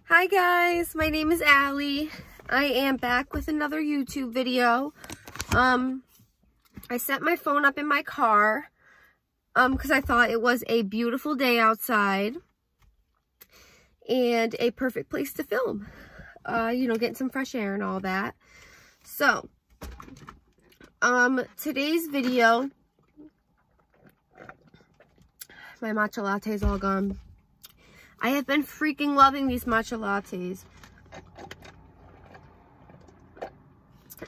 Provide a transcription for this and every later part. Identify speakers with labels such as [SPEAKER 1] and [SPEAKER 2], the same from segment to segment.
[SPEAKER 1] Hi guys, my name is Allie. I am back with another YouTube video. I set my phone up in my car because I thought it was a beautiful day outside and a perfect place to film. Getting some fresh air and all that. So, today's video, my matcha latte is all gone. I have been freaking loving these matcha lattes.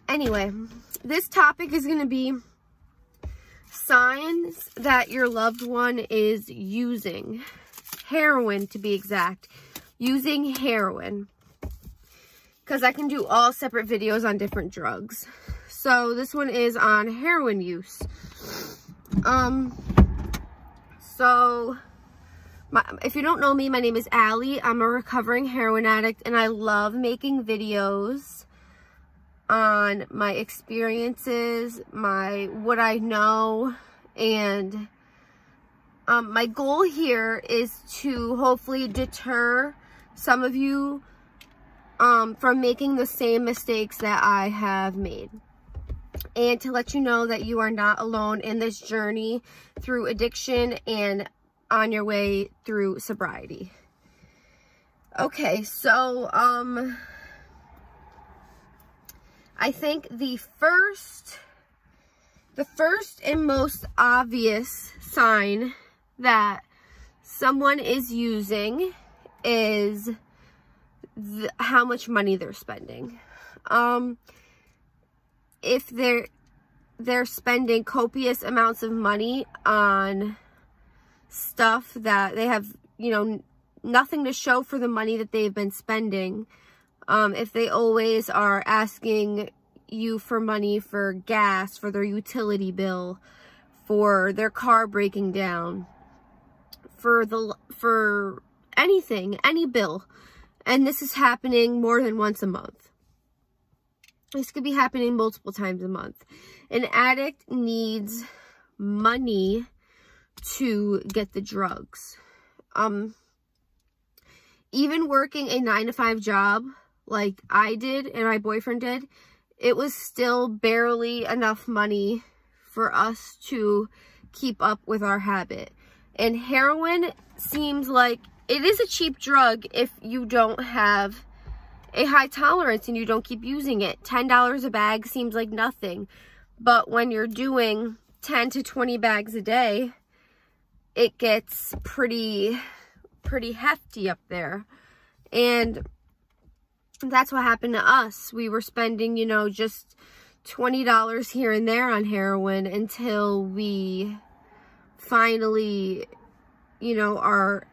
[SPEAKER 1] Anyway, this topic is going to be signs that your loved one is using heroin, to be exact. Using heroin. Because I can do all separate videos on different drugs. So this one is on heroin use. If you don't know me, my name is Allie. I'm a recovering heroin addict, and I love making videos on my experiences, what I know, and my goal here is to hopefully deter some of you from making the same mistakes that I have made, and to let you know that you are not alone in this journey through addiction and on your way through sobriety. Okay, so I think the first and most obvious sign that someone is using is how much money they're spending. If they're spending copious amounts of money on stuff that they have, nothing to show for the money that they've been spending. If they always are asking you for money for gas, for their utility bill, for their car breaking down, for anything, any bill. And this is happening more than once a month. This could be happening multiple times a month. An addict needs money to get the drugs. Even working a 9-to-5 job like I did and my boyfriend did, it was still barely enough money for us to keep up with our habit. And heroin seems like it is a cheap drug if you don't have a high tolerance and you don't keep using it. $10 a bag seems like nothing, but when you're doing 10 to 20 bags a day, it gets pretty hefty up there. And that's what happened to us. We were spending, just $20 here and there on heroin until we finally, our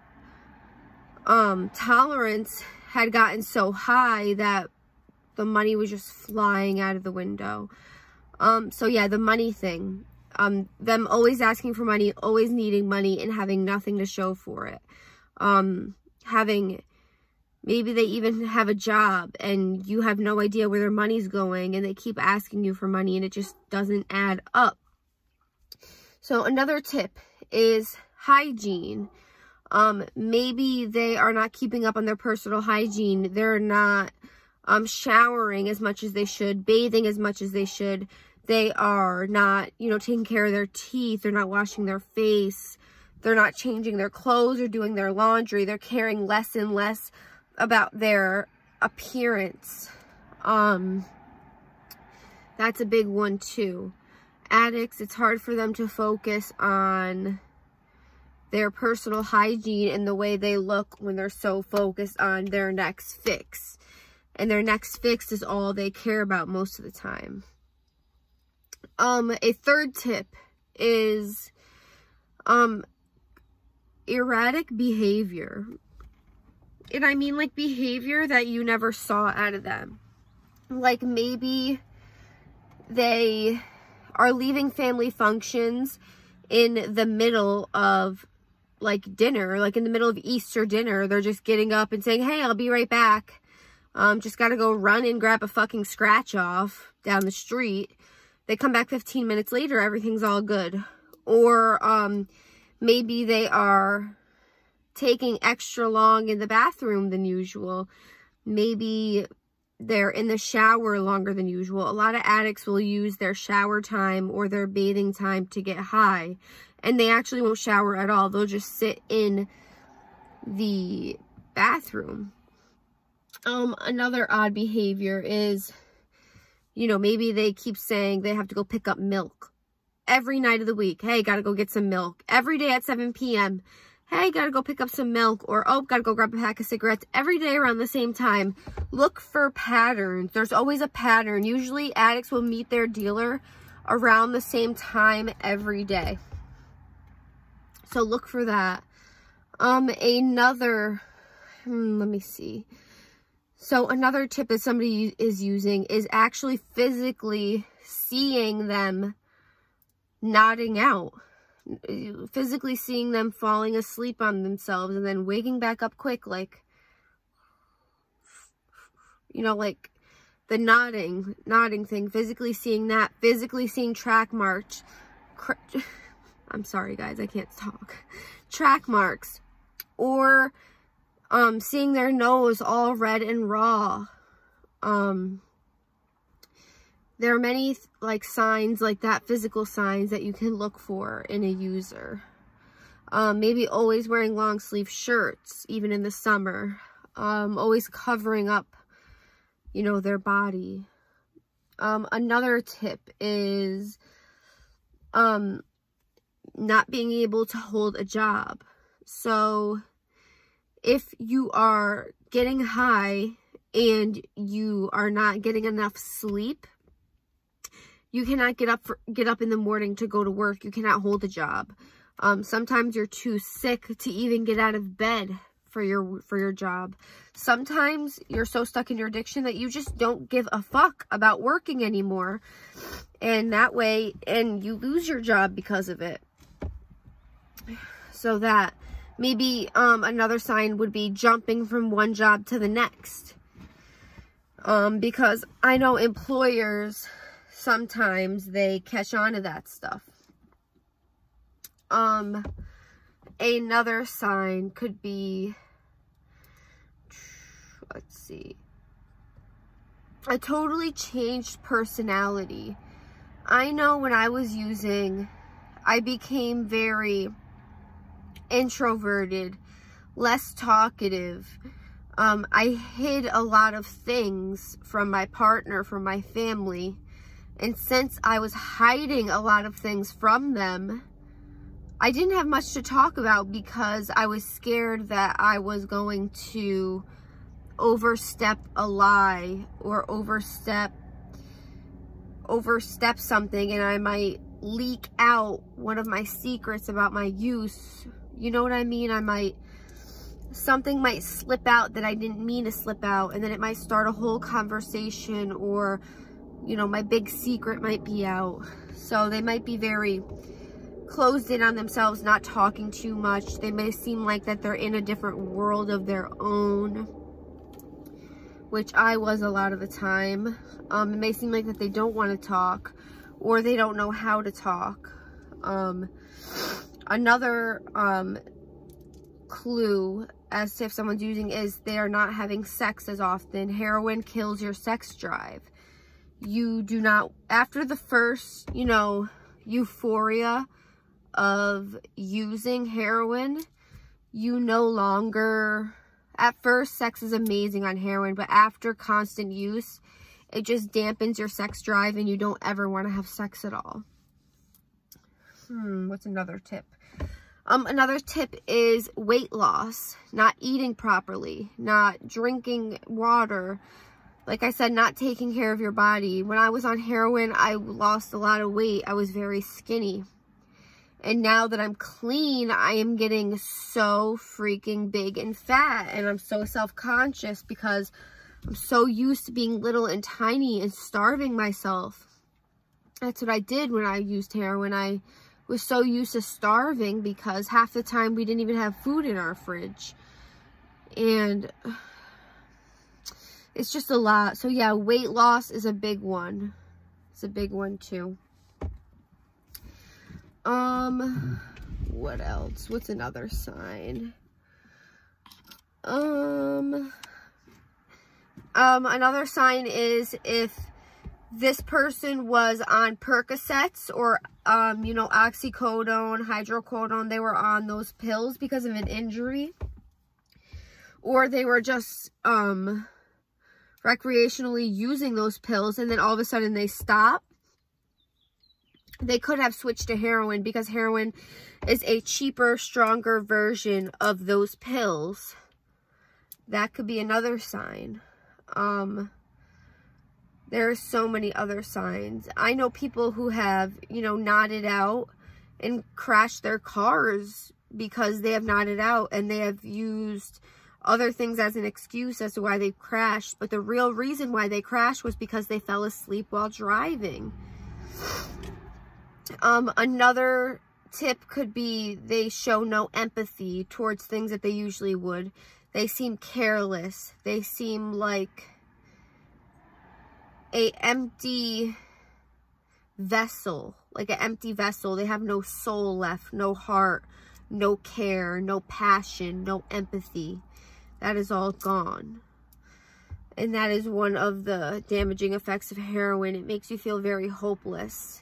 [SPEAKER 1] tolerance had gotten so high that the money was just flying out of the window. So yeah, the money thing. Them always asking for money, always needing money, and having nothing to show for it. Maybe they even have a job and you have no idea where their money's going, and they keep asking you for money and it just doesn't add up. So another tip is hygiene. Maybe they are not keeping up on their personal hygiene. They're not showering as much as they should, bathing as much as they should. They are not, taking care of their teeth. They're not washing their face. They're not changing their clothes or doing their laundry. They're caring less and less about their appearance. That's a big one too. Addicts, it's hard for them to focus on their personal hygiene and the way they look when they're so focused on their next fix. And their next fix is all they care about most of the time. A third tip is erratic behavior. And I mean like behavior that you never saw out of them. Like maybe they are leaving family functions in the middle of like dinner, like in the middle of Easter dinner. They're just getting up and saying, hey, I'll be right back. Just gotta go run and grab a fucking scratch off down the street. They come back 15 minutes later, everything's all good. Or maybe they are taking extra long in the bathroom than usual. Maybe they're in the shower longer than usual. A lot of addicts will use their shower time or their bathing time to get high, and they actually won't shower at all. They'll just sit in the bathroom. Another odd behavior is, you know, maybe they keep saying they have to go pick up milk every night of the week. Hey, gotta go get some milk. Every day at 7 p.m. Hey, gotta go pick up some milk. Or, oh, gotta go grab a pack of cigarettes. Every day around the same time. Look for patterns. There's always a pattern. Usually addicts will meet their dealer around the same time every day. So look for that. Let me see. So another tip that somebody is using is actually physically seeing them nodding out. Physically seeing them falling asleep on themselves and then waking back up quick, like, you know, like the nodding thing. Physically seeing that. Physically seeing track marks. I'm sorry, guys, I can't talk. Track marks. Or seeing their nose all red and raw. There are many like signs like that, physical signs that you can look for in a user. Maybe always wearing long sleeve shirts, even in the summer. Always covering up, you know, their body. Another tip is not being able to hold a job. So if you are getting high and you are not getting enough sleep, you cannot get up in the morning to go to work. You cannot hold a job. Sometimes you're too sick to even get out of bed for your job. Sometimes you're so stuck in your addiction that you just don't give a fuck about working anymore. And that way, and you lose your job because of it. So that maybe another sign would be jumping from one job to the next. Because I know employers, sometimes they catch on to that stuff. Another sign could be, let's see, a totally changed personality. I know when I was using, I became very introverted, less talkative. I hid a lot of things from my partner, from my family. And since I was hiding a lot of things from them, I didn't have much to talk about because I was scared that I was going to overstep a lie or overstep something, and I might leak out one of my secrets about my use. You know what I mean? Something might slip out that I didn't mean to slip out, and then it might start a whole conversation, or, you know, my big secret might be out. So they might be very closed in on themselves, not talking too much. They may seem like that they're in a different world of their own, which I was a lot of the time. It may seem like that they don't want to talk, or they don't know how to talk. Another clue as to if someone's using is they are not having sex as often. Heroin kills your sex drive. You do not, after the first, you know, euphoria of using heroin, you no longer, at first sex is amazing on heroin, but after constant use, it just dampens your sex drive and you don't ever want to have sex at all. What's another tip? Another tip is weight loss, not eating properly, not drinking water. Like I said, not taking care of your body. When I was on heroin, I lost a lot of weight. I was very skinny. And now that I'm clean, I am getting so freaking big and fat. And I'm so self-conscious because I'm so used to being little and tiny and starving myself. That's what I did when I used heroin. I was so used to starving because half the time we didn't even have food in our fridge. And it's just a lot. So yeah, weight loss is a big one. It's a big one too. What else? What's another sign? Another sign is if this person was on Percocets or, you know, oxycodone, hydrocodone, they were on those pills because of an injury. Or they were just, recreationally using those pills and then all of a sudden they stop. They could have switched to heroin because heroin is a cheaper, stronger version of those pills. That could be another sign. There are so many other signs. I know people who have, you know, nodded out and crashed their cars because they have nodded out and they have used other things as an excuse as to why they crashed. But the real reason why they crashed was because they fell asleep while driving. Another tip could be they show no empathy towards things that they usually would. They seem careless. They seem like an empty vessel. Like an empty vessel. They have no soul left, no heart, no care, no passion, no empathy. That is all gone. And that is one of the damaging effects of heroin. It makes you feel very hopeless.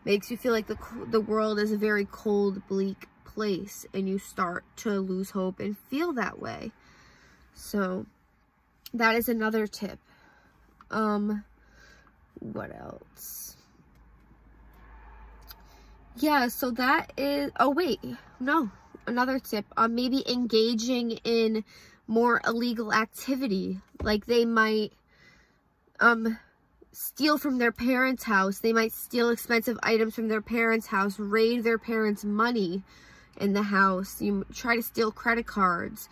[SPEAKER 1] Makes you feel like the world is a very cold, bleak place. And you start to lose hope and feel that way. So, that is another tip. What else? Yeah, so that is... Oh, wait. No. Another tip. Maybe engaging in more illegal activity. Like they might... steal from their parents' house. They might steal expensive items from their parents' house, raid their parents' money in the house. You try to steal credit cards,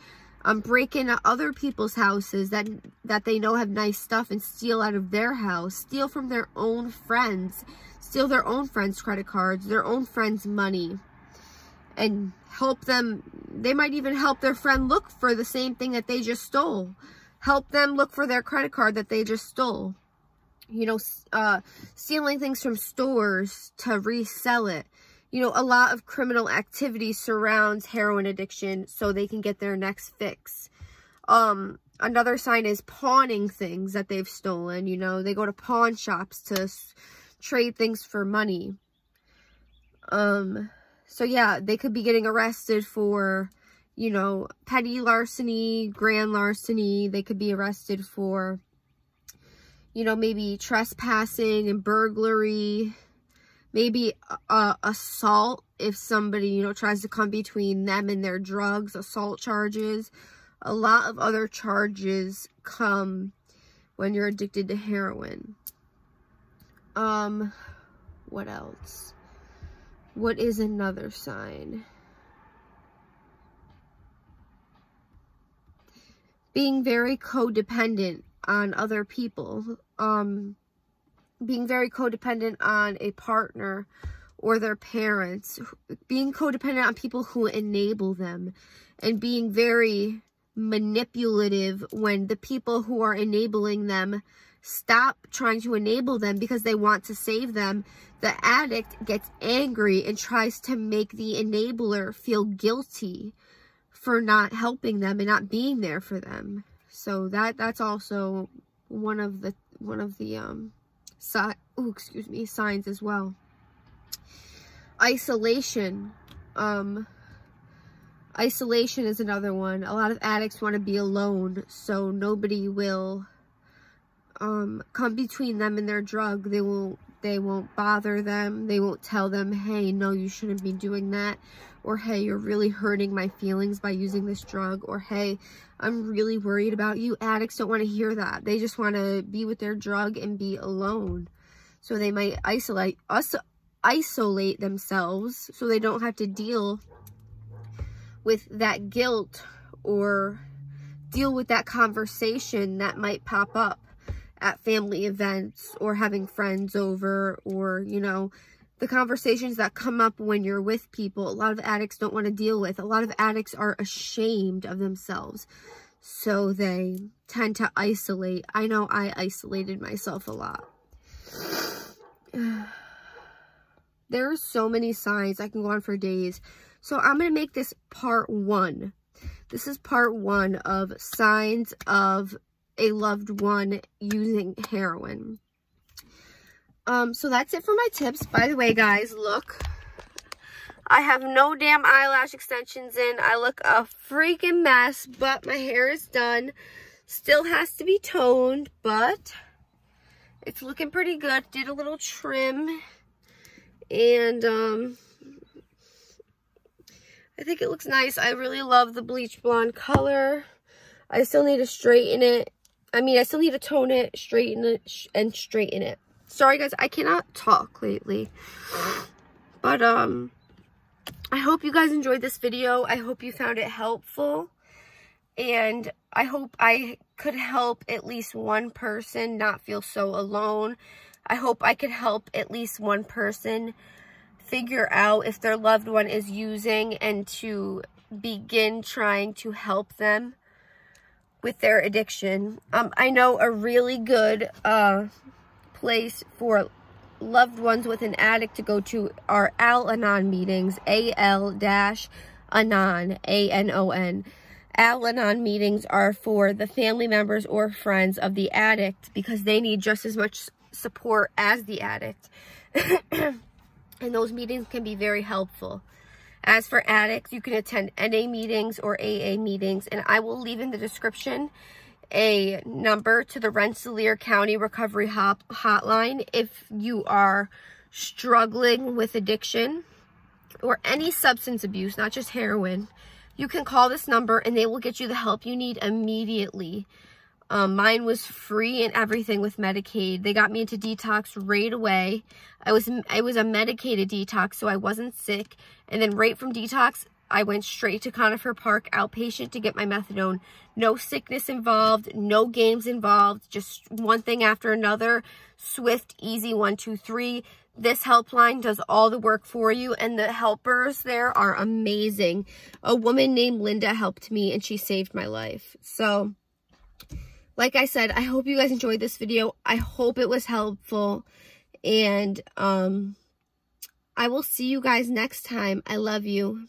[SPEAKER 1] break into other people's houses that they know have nice stuff and steal out of their house, steal from their own friends, steal their own friends' credit cards, their own friends' money, and help them. They might even help their friend look for the same thing that they just stole. Help them look for their credit card that they just stole. You know, stealing things from stores to resell it. You know, a lot of criminal activity surrounds heroin addiction so they can get their next fix. Another sign is pawning things that they've stolen. You know, they go to pawn shops to trade things for money. So yeah, they could be getting arrested for, you know, petty larceny, grand larceny. They could be arrested for, you know, maybe trespassing and burglary, maybe assault if somebody, you know, tries to come between them and their drugs, assault charges. A lot of other charges come when you're addicted to heroin. What else? What is another sign? Being very codependent on other people, being very codependent on a partner or their parents, being codependent on people who enable them, and being very manipulative when the people who are enabling them stop trying to enable them because they want to save them. The addict gets angry and tries to make the enabler feel guilty for not helping them and not being there for them. So that's also one of the signs as well. Isolation. Isolation is another one. A lot of addicts want to be alone, so nobody will come between them and their drug. They won't bother them. They won't tell them, hey, no, you shouldn't be doing that. Or, hey, you're really hurting my feelings by using this drug. Or, hey, I'm really worried about you. Addicts don't want to hear that. They just want to be with their drug and be alone. So they might isolate themselves so they don't have to deal with that guilt or deal with that conversation that might pop up at family events or having friends over, or, you know, the conversations that come up when you're with people. A lot of addicts don't want to deal with. A lot of addicts are ashamed of themselves, so they tend to isolate. I know I isolated myself a lot. There are so many signs. I can go on for days. So I'm going to make this part 1. This is part 1 of signs of a loved one using heroin. So that's it for my tips. By the way, guys, look. I have no damn eyelash extensions in. I look a freaking mess, but my hair is done. Still has to be toned, but it's looking pretty good. Did a little trim, and I think it looks nice. I really love the bleach blonde color. I still need to straighten it. I still need to tone it, straighten it, and straighten it. Sorry, guys, I cannot talk lately. But, I hope you guys enjoyed this video. I hope you found it helpful. And I hope I could help at least one person not feel so alone. I hope I could help at least one person figure out if their loved one is using and to begin trying to help them with their addiction. I know a really good place for loved ones with an addict to go to are Al-Anon meetings, Al-Anon, A-N-O-N. Al-Anon meetings are for the family members or friends of the addict because they need just as much support as the addict. And those meetings can be very helpful. As for addicts, you can attend NA meetings or AA meetings, and I will leave in the description a number to the Rensselaer County Recovery Hotline if you are struggling with addiction or any substance abuse, not just heroin. You can call this number and they will get you the help you need immediately. Mine was free and everything with Medicaid. They got me into detox right away. I was a medicated detox, so I wasn't sick. And then right from detox, I went straight to Conifer Park outpatient to get my methadone. No sickness involved, no games involved, just one thing after another. Swift, easy, 1, 2, 3. This helpline does all the work for you, and the helpers there are amazing. A woman named Linda helped me, and she saved my life. So, like I said, I hope you guys enjoyed this video. I hope it was helpful, and I will see you guys next time. I love you.